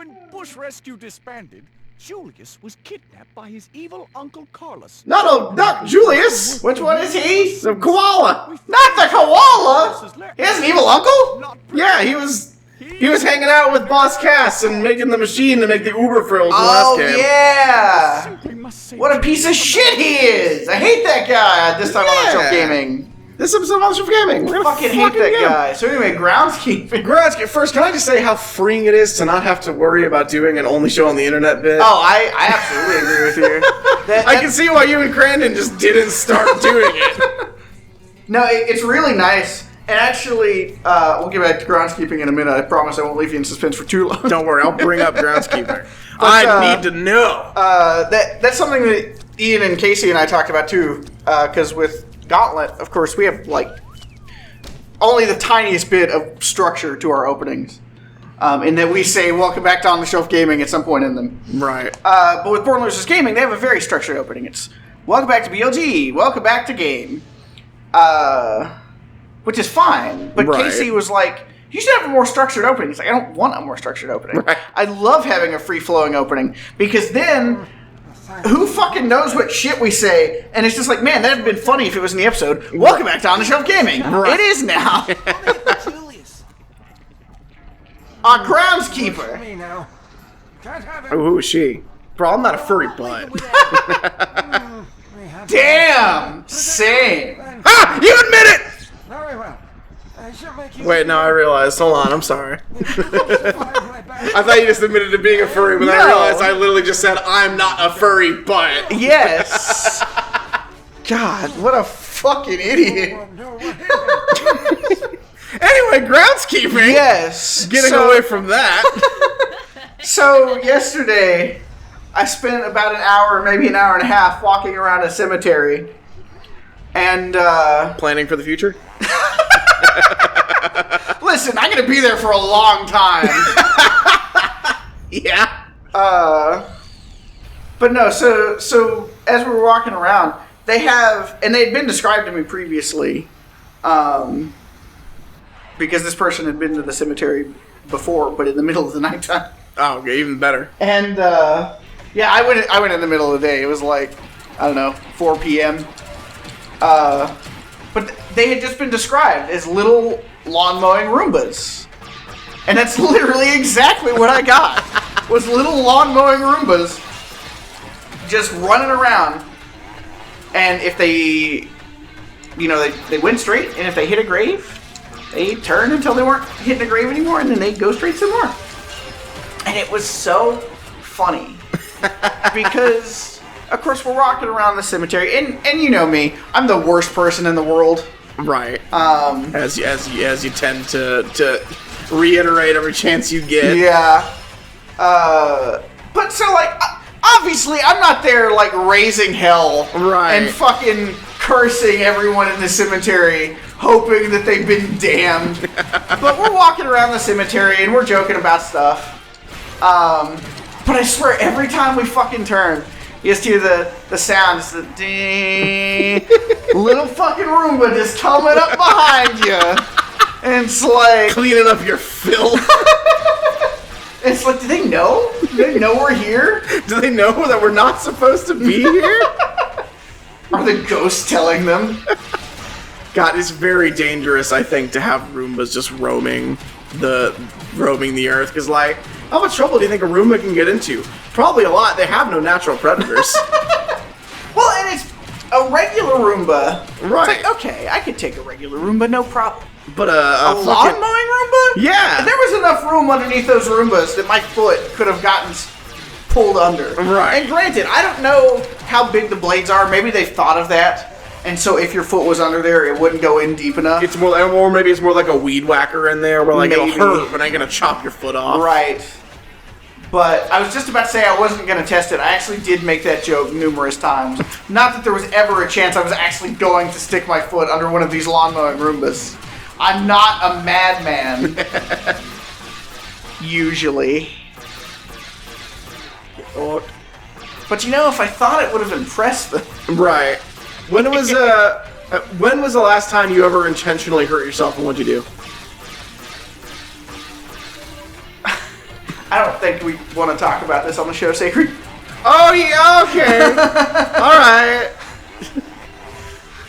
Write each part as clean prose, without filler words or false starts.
When Bush Rescue disbanded, Julius was kidnapped by his evil Uncle Carlos. Not Julius! Which one is he? The koala! Not the koala! He has an evil uncle? Yeah, he was hanging out with Boss Cass and making the machine to make the Uber frills in the last Oh, game. yeah! What a piece of shit he is! I hate that guy this time on Shelf Gaming. This episode of Shelf Gaming. We're gonna Fucking hate that guy. So anyway, groundskeeping. First, can I just say how freeing it is to not have to worry about doing an only show on the internet bit? Oh, I absolutely agree with you. I can see why you and Crandon just didn't start doing it. No, it's really nice. And actually, we'll get back to groundskeeping in a minute. I promise I won't leave you in suspense for too long. Don't worry, I'll bring up groundskeeping. I need to know. That's something that Ian and Casey and I talked about too. Because with Gauntlet, of course, we have like only the tiniest bit of structure to our openings. In that we say welcome back to On the Shelf Gaming at some point in them. Right. But with Born Losers Gaming, they have a very structured opening. It's welcome back to BLG, welcome back to game. Which is fine. But Right. Casey was like, you should have a more structured opening. He's like, I don't want a more structured opening. Right. I love having a free-flowing opening. Because then, who fucking knows what shit we say? And it's just like, man, that would have been funny if it was in the episode. Welcome back to On the Shelf Gaming. Right. It is now. Julius. Our groundskeeper. Me now. Can't have it. Oh, who is she? Bro, I'm not a furry butt. Damn! Same. Ah! You admit it! Very well. I shall make you. Wait, no, I realized. Hold on, I'm sorry. I thought you just admitted to being a furry, but then I No. realized I literally just said, I'm not a furry butt. Yes. God, what a fucking idiot. Anyway, groundskeeping. Yes. Getting away from that. So, yesterday, I spent about an hour, maybe an hour and a half, walking around a cemetery. And, Planning for the future? listen, I'm going to be there for a long time. Yeah. But no, so as we were walking around, they have, and they had been described to me previously, because this person had been to the cemetery before, but in the middle of the nighttime. Oh, okay, even better. And yeah, I went in the middle of the day. It was like, I don't know, 4 p.m. But they had just been described as little lawn mowing Roombas, and that's literally exactly what I got. Was little lawn mowing Roombas just running around, and if they, they went straight, and if they hit a grave, they turned until they weren't hitting a grave anymore, and then they'd go straight some more. And it was so funny because, of course, we're walking around the cemetery, and you know me, I'm the worst person in the world. Right. As you tend to reiterate every chance you get. Yeah. But so like, obviously, I'm not there like raising hell, Right. and fucking cursing everyone in the cemetery, hoping that they've been damned. But we're walking around the cemetery and we're joking about stuff. But I swear, every time we fucking turn, you just hear the sounds, the ding, little fucking Roomba just coming up behind you. And it's like, Cleaning up your filth. it's like, do they know? Do they know we're here? Do they know that we're not supposed to be here? Are the ghosts telling them? God, it's very dangerous, I think, to have Roombas just roaming the earth. Because, like, how much trouble do you think a Roomba can get into? Probably a lot. They have no natural predators. Well, and it's a regular Roomba. Right. It's like, okay, I could take a regular Roomba, no problem. But A lawn fucking... mowing Roomba? Yeah. There was enough room underneath those Roombas that my foot could have gotten pulled under. Right. And granted, I don't know how big the blades are. Maybe they thought of that. And so if your foot was under there, it wouldn't go in deep enough. It's more, or maybe it's more like a weed whacker in there, where like Maybe. it'll hurt, but ain't gonna chop your foot off. Right. But I was just about to say I wasn't going to test it. I actually did make that joke numerous times. Not that there was ever a chance I was actually going to stick my foot under one of these lawn mowing Roombas. I'm not a madman. Usually. But you know, if I thought it would have impressed them. Right. When was the last time you ever intentionally hurt yourself, and what'd you do? I don't think we want to talk about this on the show, Sacred. Oh, yeah, okay. All right.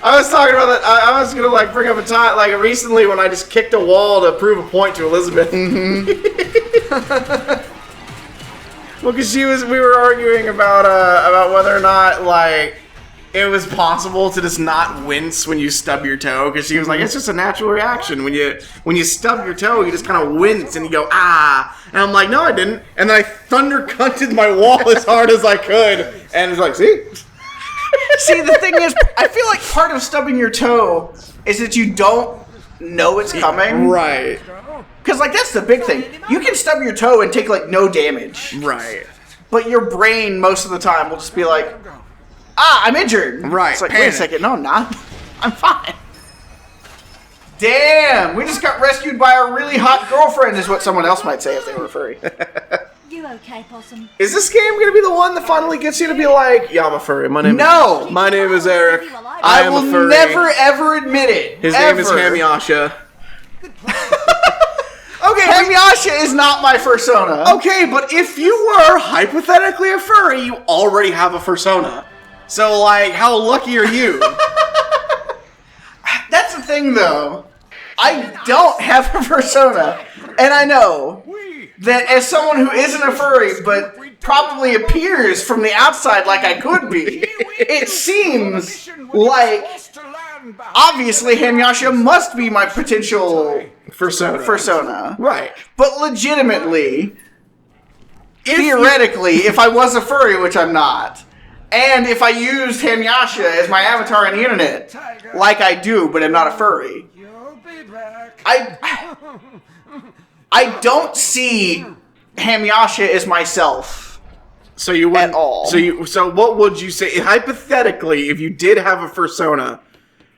I was talking about that. I was going to, like, bring up a time, like, recently when I just kicked a wall to prove a point to Elizabeth. Mm-hmm. Well, because we were arguing about whether or not, like, it was possible to just not wince when you stub your toe, because she was like, it's just a natural reaction. When you stub your toe, you just kind of wince and you go, ah. And I'm like, no, I didn't. And then I thunder cunted my wall as hard as I could. And it's like, see? See, the thing is, I feel like part of stubbing your toe is that you don't know it's coming. Right. Because, like, that's the big thing. You can stub your toe and take, like, no damage. Right. But your brain, most of the time, will just be like, I'm injured. Right. It's like, wait a second. No, I'm not. I'm fine. Damn. We just got rescued by our really hot girlfriend, is what someone else might say if they were furry. You okay, Possum? Is this game going to be the one that finally gets you to be like, yeah, I'm a furry. My name is Eric. I am will a furry. never, ever admit it. His name is Hamyasha. Okay, Hamyasha is not my fursona. Okay, but if you were hypothetically a furry, you already have a fursona. So, like, how lucky are you? That's the thing, though. I don't have a fursona, and I know that as someone who isn't a furry, but probably appears from the outside like I could be, it seems like, obviously, Hamyasha must be my potential fursona. Right. But legitimately, theoretically, if I was a furry, which I'm not, and if I used Hamyasha as my avatar on the internet, like I do, but I'm not a furry, I don't see Hamyasha as myself. So you wouldn't at all. So what would you say hypothetically if you did have a fursona?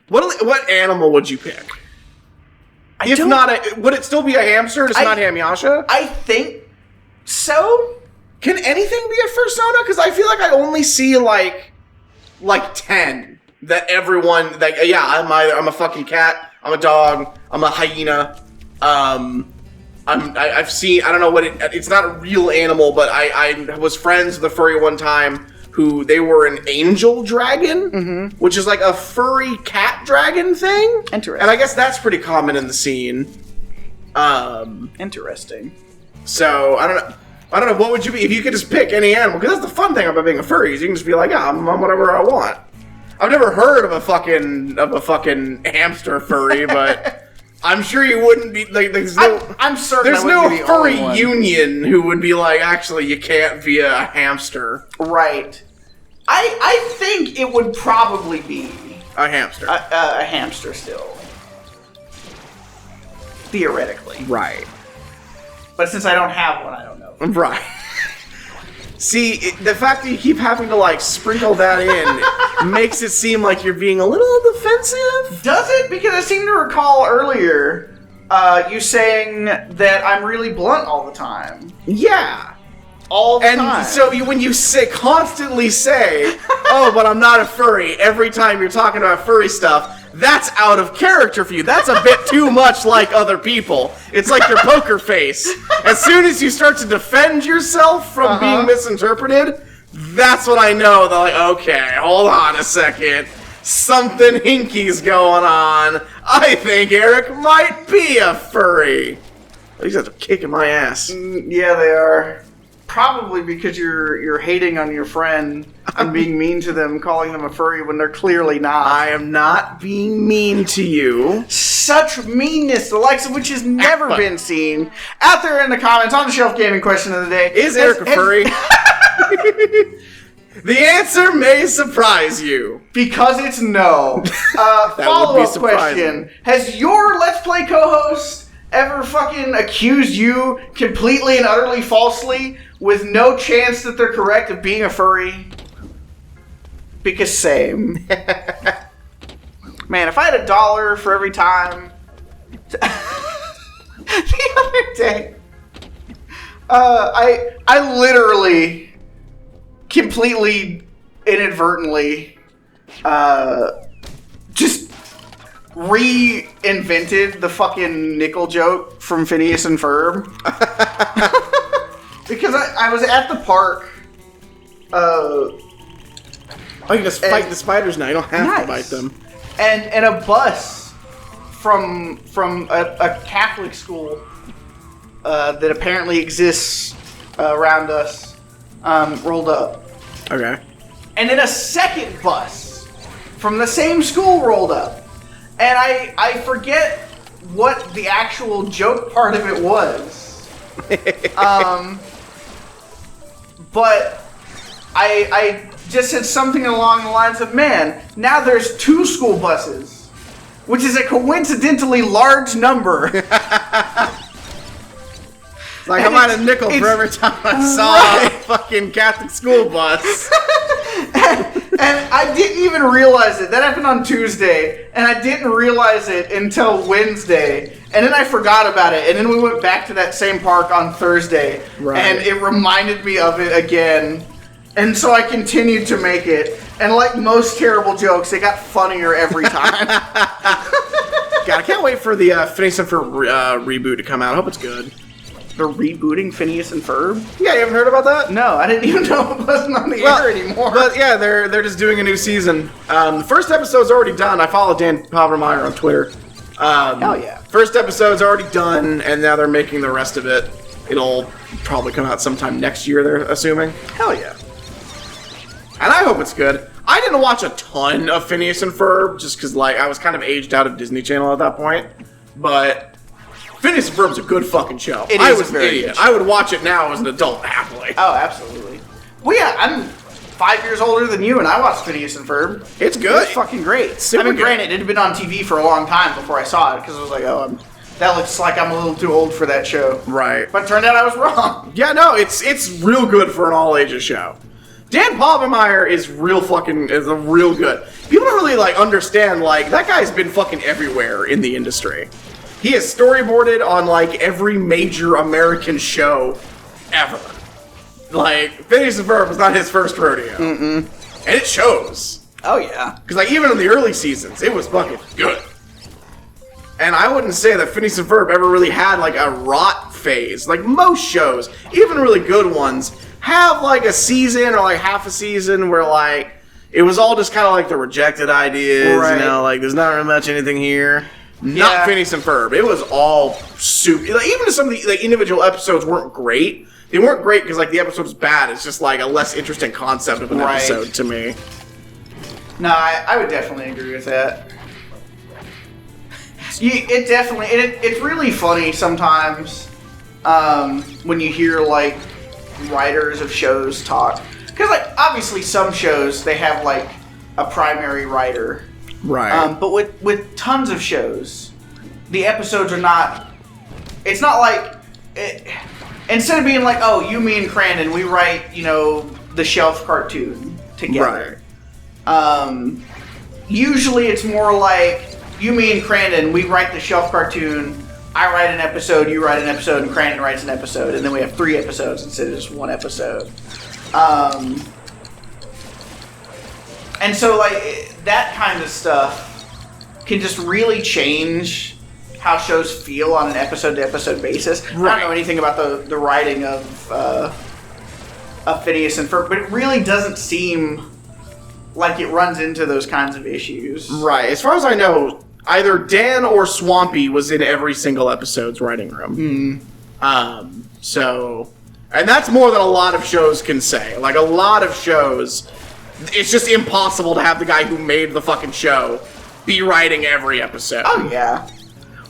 What animal would you pick? Would it still be a hamster? Just not Hamyasha? I think so. Can anything be a fursona? Because I feel like I only see like 10 that everyone like. Yeah, I'm a fucking cat. I'm a dog. I'm a hyena. I've seen. I don't know what it's not a real animal, but I was friends with a furry one time who they were an angel dragon, which is like a furry cat dragon thing. Interesting. And I guess that's pretty common in the scene. Interesting. So I don't know. What would you be if you could just pick any animal? Because that's the fun thing about being a furry is you can just be like, yeah, I'm whatever I want. I've never heard of a fucking hamster furry, but I'm sure you wouldn't be like. I'm certain there's no furry union who would be like, actually, you can't be a hamster. Right. I think it would probably be a hamster. A hamster still. Theoretically. Right. But since I don't have one, I don't know. Right. See, the fact that you keep having to, like, sprinkle that in makes it seem like you're being a little defensive. Does it? Because I seem to recall earlier you saying that I'm really blunt all the time. Yeah. All the time. And so when you constantly say, oh, but I'm not a furry, every time you're talking about furry stuff, that's out of character for you. That's a bit too much like other people. It's like your poker face. As soon as you start to defend yourself from being misinterpreted, that's when I know that, like, okay, hold on a second. Something hinky's going on. I think Eric might be a furry. These guys are kicking my ass. Yeah, they are. Probably because you're hating on your friend and being mean to them, calling them a furry when they're clearly not. I am not being mean to you. Such meanness, the likes of which has never been seen. Out there in the comments on the Shelf Gaming question of the day. Is Eric a furry? The answer may surprise you. Because it's no. Follow-up question. Has your Let's Play co-host ever fucking accused you completely and utterly falsely with no chance that they're correct of being a furry? Because same. Man, if I had $1 for every time... The other day... I literally... completely inadvertently... just... reinvented the fucking nickel joke from Phineas and Ferb. I was at the park. Oh, you can just fight the spiders now. You don't have to fight them. And a bus from a Catholic school that apparently exists around us rolled up. Okay. And then a second bus from the same school rolled up. And I forget what the actual joke part of it was. But I just said something along the lines of, man, now there's 2 school buses, which is a coincidentally large number. Like, I'm on a nickel for every time I saw a fucking Catholic school bus. And I didn't even realize it. That happened on Tuesday, and I didn't realize it until Wednesday. And then I forgot about it. And then we went back to that same park on Thursday, and it reminded me of it again. And so I continued to make it. And like most terrible jokes, it got funnier every time. God, I can't wait for the Phineas and Ferb reboot to come out. I hope it's good. They're rebooting Phineas and Ferb? Yeah, you haven't heard about that? No, I didn't even know it wasn't on the air anymore. But yeah, they're just doing a new season. The first episode's already done. I follow Dan Povermeyer on Twitter. Hell yeah. First episode's already done, and now they're making the rest of it. It'll probably come out sometime next year, they're assuming. Hell yeah. And I hope it's good. I didn't watch a ton of Phineas and Ferb, just because like I was kind of aged out of Disney Channel at that point. But Phineas and Ferb's a good fucking show. It I is was a very an idiot. good show. I would watch it now as an adult happily. Oh, absolutely. Well, yeah, I'm 5 years older than you, and I watched Phineas and Ferb. It's good. It's fucking great. Super good. Granted, it had been on TV for a long time before I saw it, because I was like, that looks like I'm a little too old for that show. Right. But it turned out I was wrong. Yeah, no, it's real good for an all ages show. Dan Povenmire is real good. People don't really like understand, like, that guy's been fucking everywhere in the industry. He has storyboarded on like every major American show ever. Like, Phineas and Ferb was not his first rodeo. And it shows. Oh, yeah. Because like even in the early seasons, it was fucking good. And I wouldn't say that Phineas and Ferb ever really had like a rot phase. Like most shows, even really good ones, have like a season or like half a season where like it was all just kind of like the rejected ideas, right. You know, like there's not really much anything here. Not Phineas and Ferb. It was all super. Like, even if some of the like, individual episodes weren't great, they weren't great because like the episode was bad. It's just like a less interesting concept of an episode to me. No, I would definitely agree with that. It definitely, it's really funny sometimes when you hear like writers of shows talk, because like obviously some shows they have like a primary writer, right? But with tons of shows, the episodes are not. It's not like instead of being like, oh, you, me, and Crandon, we write the shelf cartoon together. Right. Usually it's more like you, me, and Crandon, we write the shelf cartoon. I write an episode, you write an episode, and Crandon writes an episode, and then we have 3 episodes instead of just 1 episode. And so, like, that kind of stuff can just really change how shows feel on an episode-to-episode basis. Right. I don't know anything about the writing of Phineas and Ferb, but it really doesn't seem like it runs into those kinds of issues. Right. As far as I know, either Dan or Swampy was in every single episode's writing room. So, and that's more than a lot of shows can say. Like, a lot of shows, it's just impossible to have the guy who made the fucking show be writing every episode. Oh, yeah.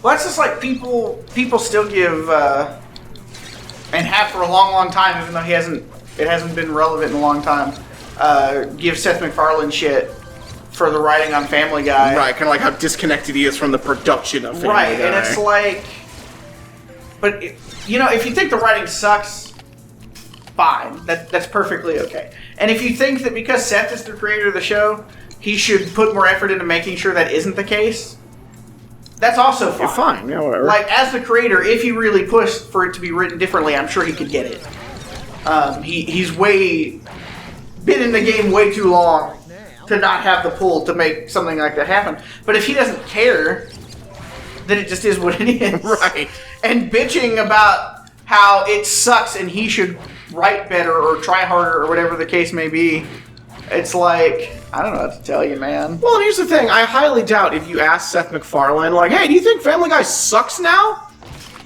Well, that's just like people still give, and have for a long, long time, even though it hasn't been relevant in a long time, give Seth MacFarlane shit for the writing on Family Guy. Right, kind of like how disconnected he is from the production of Family Guy. Right, and it's like... But, if you think the writing sucks, fine. That's perfectly okay. And if you think that because Seth is the creator of the show, he should put more effort into making sure that isn't the case, that's also fine. You're fine, yeah, whatever. Like, as the creator, if he really pushed for it to be written differently, I'm sure he could get it. He's been in the game way too long to not have the pull to make something like that happen. But if he doesn't care, then it just is what it is. Right. And bitching about how it sucks and he should write better or try harder or whatever the case may be. It's like, I don't know what to tell you, man. Well, and here's the thing. I highly doubt if you ask Seth MacFarlane, like, hey, do you think Family Guy sucks now?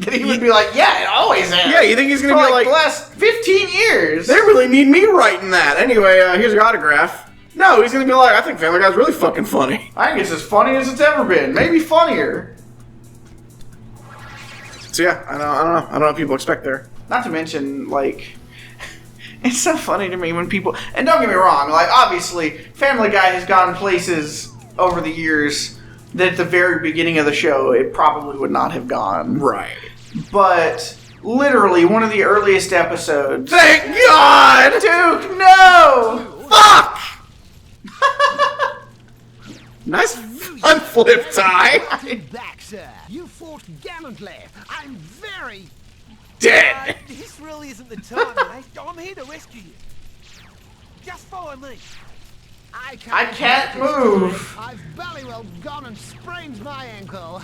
That he would be like, yeah, it always has. Yeah, you think he's going to For be like, the last 15 years. they really need me writing that. Anyway, here's your autograph. No, he's going to be like, I think Family Guy's really fucking funny. I think it's as funny as it's ever been. Maybe funnier. So yeah, I don't know what people expect there. Not to mention, like, it's so funny to me when people, and don't get me wrong, like, obviously, Family Guy has gone places over the years that at the very beginning of the show, it probably would not have gone. Right. But, literally, one of the earliest episodes. Thank God! Duke, no! Fuck! Nice fun flip, Ty. Back, sir. You fought gallantly. I'm very... Dead. This really isn't the time, mate. I'm here to rescue you. Just follow me. I can't move. I've bloody well gone and sprained my ankle.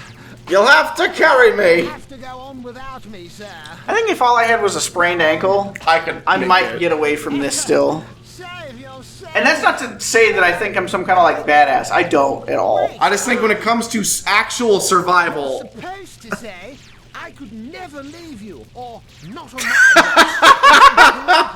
You'll have to carry me. Have to go on without me, sir. I think if all I had was a sprained ankle, I make might it. get away from this still. Save yourself. And that's not to say that I think I'm some kind of like badass. I don't at all. I just think when it comes to actual survival, Supposed to say, I could never leave you, or not on my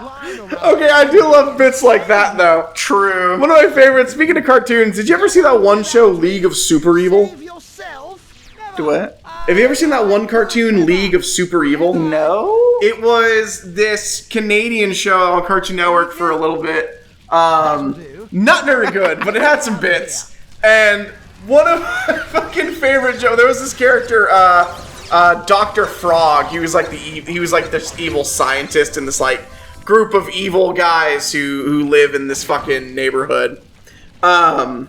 watch. okay, I do love bits like that though. True. One of my favorites. Speaking of cartoons, did you ever see that one show, League of Super Evil? Save yourself. Do what? Have you ever seen that one cartoon, League of Super Evil? No. It was this Canadian show on Cartoon Network for a little bit. Not very good, but it had some bits. And one of my fucking favorite shows, there was this character, Dr. Frog. He was like this evil scientist in this like group of evil guys who live in this fucking neighborhood. I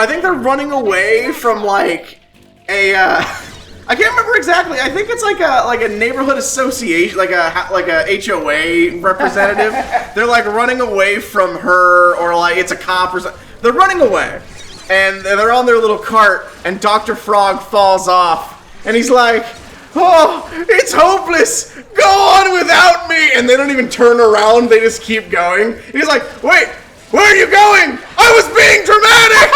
think they're running away from like a I can't remember exactly. I think it's like a neighborhood association, like a HOA representative. They're like running away from her, or like it's a cop or something. They're running away, and they're on their little cart, and Dr. Frog falls off, and he's like, "Oh, it's hopeless. Go on without me." And they don't even turn around. They just keep going. He's like, "Wait, where are you going? I was being dramatic."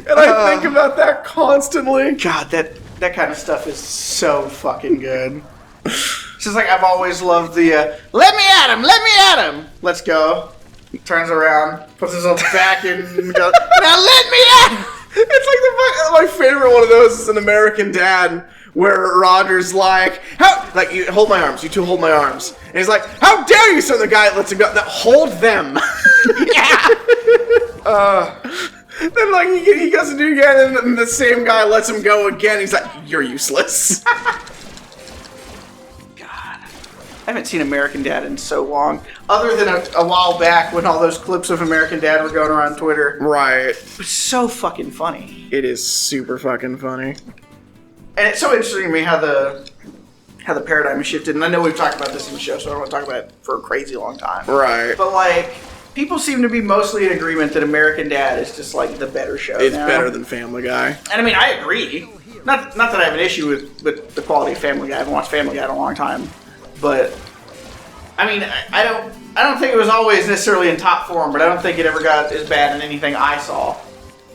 And I think about that constantly. God, that kind of stuff is so fucking good. It's just like I've always loved the let me at him, let's go. He turns around, puts himself back in, and goes, now let me at him. It's like my favorite one of those is an American Dad, where Roger's like, you hold my arms, you two hold my arms. And he's like, how dare you, son? The guy lets him go. Hold them. Yeah. Then like he goes to do it again, and the same guy lets him go again. He's like, you're useless. God, I haven't seen American Dad in so long, other than a while back when all those clips of American Dad were going around Twitter. Right. It was so fucking funny. It is super fucking funny. And it's so interesting to me how the paradigm has shifted. And I know we've talked about this in the show, so I don't want to talk about it for a crazy long time. Right. But like, people seem to be mostly in agreement that American Dad is just like the better show. It's now. better than Family Guy. And I mean, I agree. Not that I have an issue with the quality of Family Guy. I haven't watched Family Guy in a long time, but I mean, I don't think it was always necessarily in top form, but I don't think it ever got as bad in anything I saw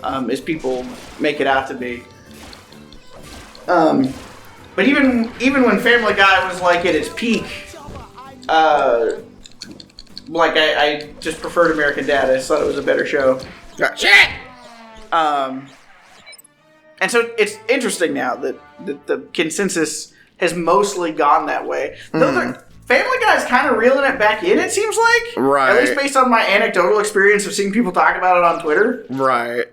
as people make it out to be. But even when Family Guy was like at its peak, like I just preferred American Dad. I just thought it was a better show. Shit! And so it's interesting now that the consensus has mostly gone that way. Though Family Guy's kind of reeling it back in, it seems like. Right. At least based on my anecdotal experience of seeing people talk about it on Twitter. Right.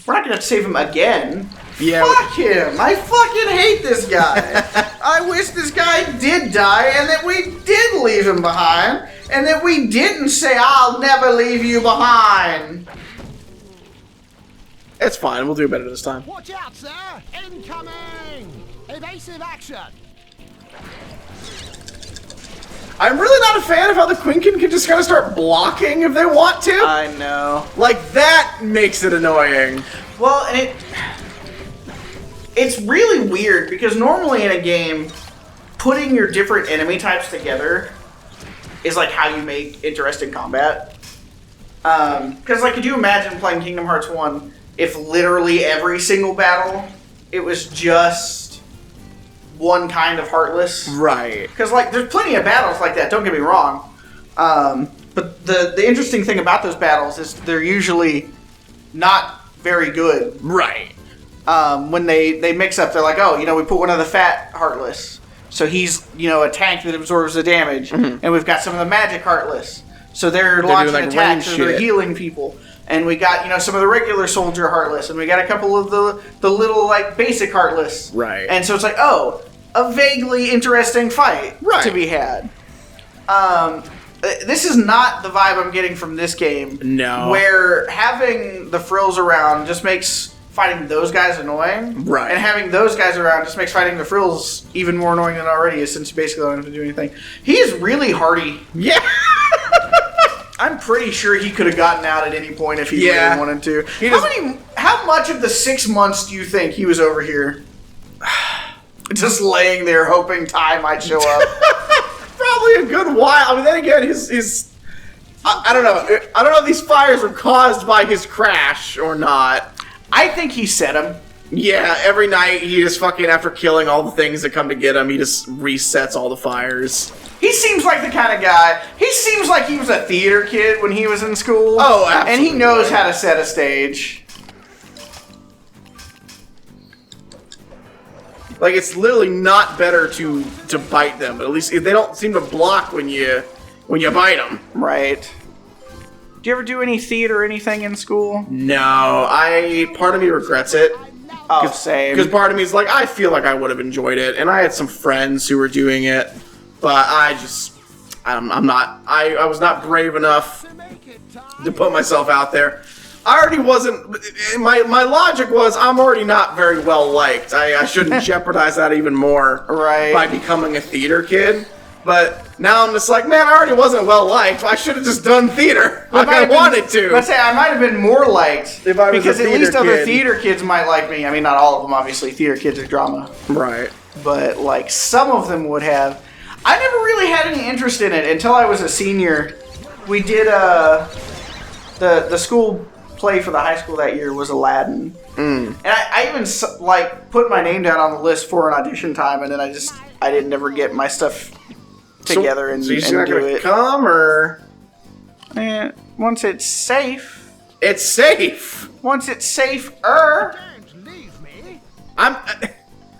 We're not going to save him again. Yeah. Fuck him. I fucking hate this guy. I wish this guy did die and that we did leave him behind and that we didn't say, I'll never leave you behind. It's fine. We'll do better this time. Watch out, sir! Incoming! Evasive action! I'm really not a fan of how the Quinkan can just kind of start blocking if they want to. I know. Like, that makes it annoying. Well, and it's really weird because normally in a game, putting your different enemy types together is like how you make interesting combat. Because like, could you imagine playing Kingdom Hearts 1 if literally every single battle it was just one kind of Heartless? Right. Because like, there's plenty of battles like that. Don't get me wrong. But the interesting thing about those battles is they're usually not very good. Right. When they mix up, they're like, oh, you know, we put one of the fat Heartless, so he's, you know, a tank that absorbs the damage, and we've got some of the magic Heartless, so they're launching doing, like, attacks range or they're shit. healing people, and we got, you know, some of the regular soldier Heartless, and we got a couple of the little like basic Heartless, Right. and so it's like, oh, a vaguely interesting fight Right. to be had. This is not the vibe I'm getting from this game. No. Where having the frills around just makes fighting those guys annoying. Right. And having those guys around just makes fighting the frills even more annoying than it already is, since you basically don't have to do anything. He is really hardy. Yeah. I'm pretty sure he could have gotten out at any point if he really wanted to. How much of the 6 months do you think he was over here? Just laying there hoping Ty might show up. Probably a good while. I mean, then again, his I don't know. I don't know if these fires were caused by his crash or not. I think he set him. Yeah, every night he just fucking, after killing all the things that come to get him, he just resets all the fires. He seems like the kind of guy. He seems like he was a theater kid when he was in school. Oh, absolutely. And he knows how to set a stage. Like, it's literally not better to bite them, but at least if they don't seem to block when you bite them. Right. Do you ever do any theater or anything in school? No, part of me regrets it. Oh, same. Because part of me is like, I feel like I would have enjoyed it, and I had some friends who were doing it, but I was not brave enough to put myself out there. I already wasn't, my logic was, I'm already not very well liked. I shouldn't jeopardize that even more by becoming a theater kid. But now I'm just like, man, I already wasn't well liked. I should have just done theater like I wanted to. Let's say I might have been more liked if I was because a at least theater other kid. theater kids might like me. I mean, not all of them, obviously. Theater kids are drama. Right. But like some of them would have. I never really had any interest in it until I was a senior. We did the school play for the high school that year was Aladdin. And I even like put my name down on the list for an audition time, and then I didn't never get my stuff together and so you're and not do gonna it. come, or Once it's safe. it's safe. Once it's safer. Don't leave me. I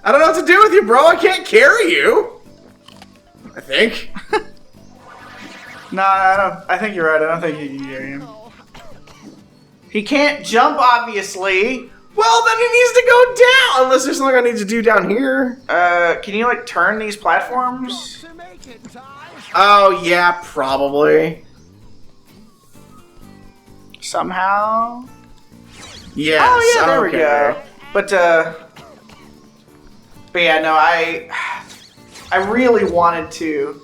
don't know what to do with you, bro. I can't carry you. I think. No, I think you're right. I don't think you can carry him. He can't jump, obviously. Well, then he needs to go down. Unless there's something I need to do down here. Can you like turn these platforms? To make it, Ty. Oh yeah, probably. Somehow? Yes. Oh yeah, there we okay. go. But yeah, no, I really wanted to.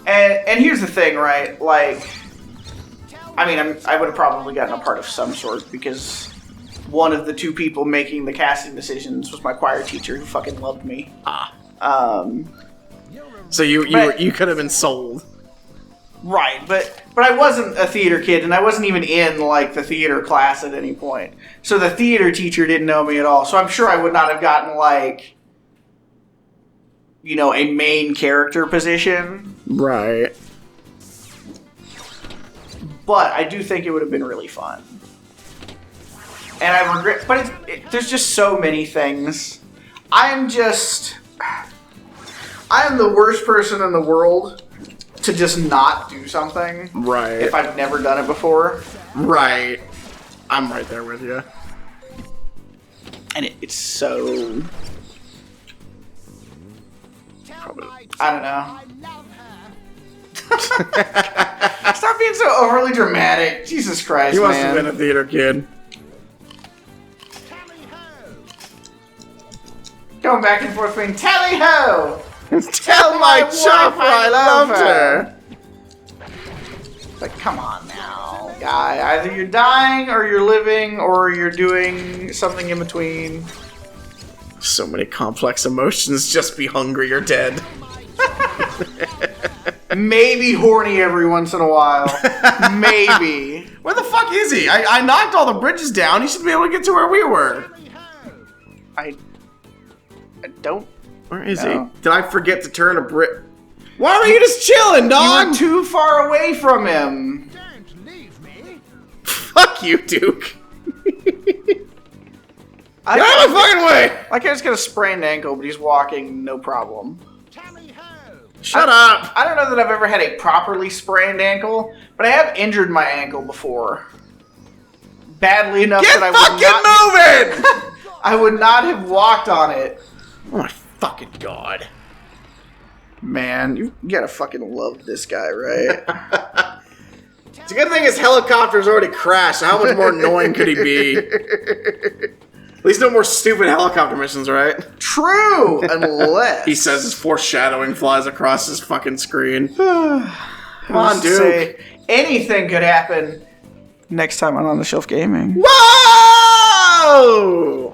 And here's the thing, right? Like, I mean, I would have probably gotten a part of some sort because one of the two people making the casting decisions was my choir teacher who fucking loved me. So you could have been sold. Right, but I wasn't a theater kid, and I wasn't even in like the theater class at any point. So the theater teacher didn't know me at all. So I'm sure I would not have gotten like, you know, a main character position. Right. But I do think it would have been really fun. And I regret, but there's just so many things. I am the worst person in the world to just not do something. Right. If I've never done it before. Right. I'm right there with you. And it's so... Tell my I don't know. I love her. Stop being so overly dramatic. Jesus Christ, You must man. have been a theater kid. Tally ho. Going back and forth between Tally Ho! Tell my chopper I loved her. Like, come on now, guy. Either you're dying, or you're living, or you're doing something in between. So many complex emotions. Just be hungry or dead. Maybe horny every once in a while. Maybe. Where the fuck is he? I knocked all the bridges down. He should be able to get to where we were. I don't. Where is No. he? Did I forget to turn a brick? Why were you just chilling, You dog? were too far away from him. Don't leave me. Fuck you, Duke. I Get out of my fucking way! Like I just got a sprained ankle, but he's walking no problem. Tally ho. Shut up. I don't know that I've ever had a properly sprained ankle, but I have injured my ankle before. Badly enough Get that fucking moving! I would not have walked on it. Oh my fucking god. Man, you gotta fucking love this guy, right? It's a good thing his helicopter's already crashed. How much more annoying could he be? At least no more stupid helicopter missions, right? True, unless He says his foreshadowing flies across his fucking screen. Come on, Duke. say anything could happen next time on the Shelf Gaming. Whoa!